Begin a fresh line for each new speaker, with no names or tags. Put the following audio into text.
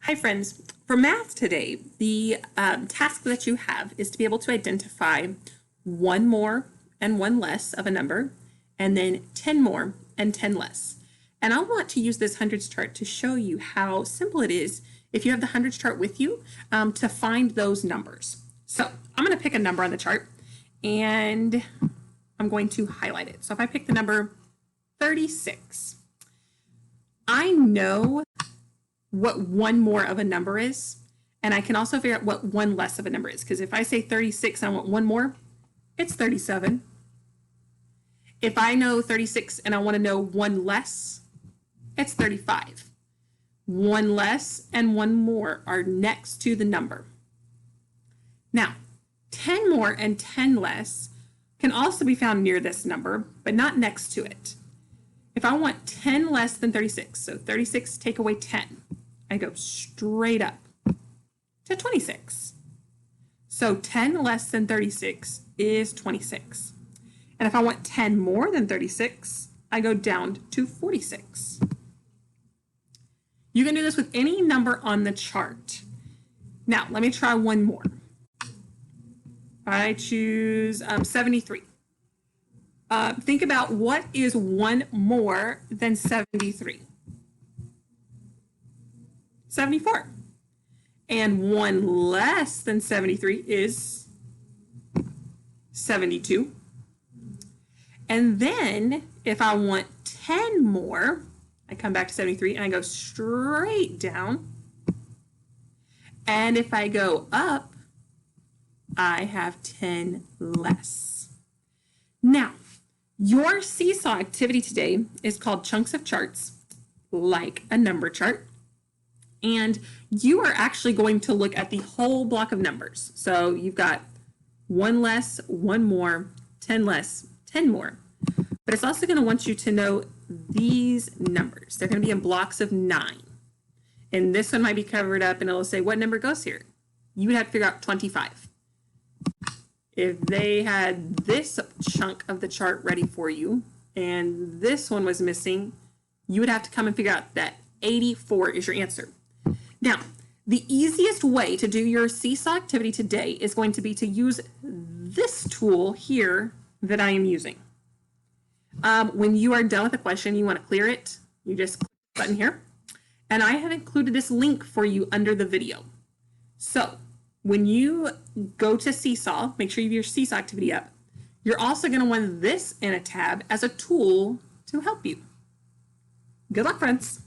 Hi friends, for math today, the task that you have is to be able to identify one more and one less of a number, and then 10 more and 10 less. And I want to use this hundreds chart to show you how simple it is if you have the hundreds chart with you to find those numbers. So I'm going to pick a number on the chart and I'm going to highlight it. So if I pick the number 36, I know what one more of a number is, and I can also figure out what one less of a number is, because if I say 36 and I want one more, it's 37. If I know 36 and I want to know one less, it's 35. One less and one more are next to the number. Now, 10 more and 10 less can also be found near this number, but not next to it. If I want 10 less than 36, so 36 take away 10, I go straight up to 26. So 10 less than 36 is 26. And if I want 10 more than 36, I go down to 46. You can do this with any number on the chart. Now, let me try one more. I choose 73. Think about what is one more than 73. 74. And one less than 73 is 72. And then if I want 10 more, I come back to 73 and I go straight down. And if I go up, I have 10 less. Now, your seesaw activity today is called Chunks of Charts, like a number chart. And you are actually going to look at the whole block of numbers. So you've got one less, one more, 10 less, 10 more. But it's also going to want you to know these numbers. They're going to be in blocks of 9. And this one might be covered up and it'll say, what number goes here? You would have to figure out 25. If they had this chunk of the chart ready for you and this one was missing, you would have to come and figure out that 84 is your answer. Now, the easiest way to do your seesaw activity today is going to be to use this tool here that I am using. When you are done with the question, you want to clear it, you just click the button here. And I have included this link for you under the video. So when you go to Seesaw, make sure you have your Seesaw activity up. You're also going to want this in a tab as a tool to help you. Good luck, friends.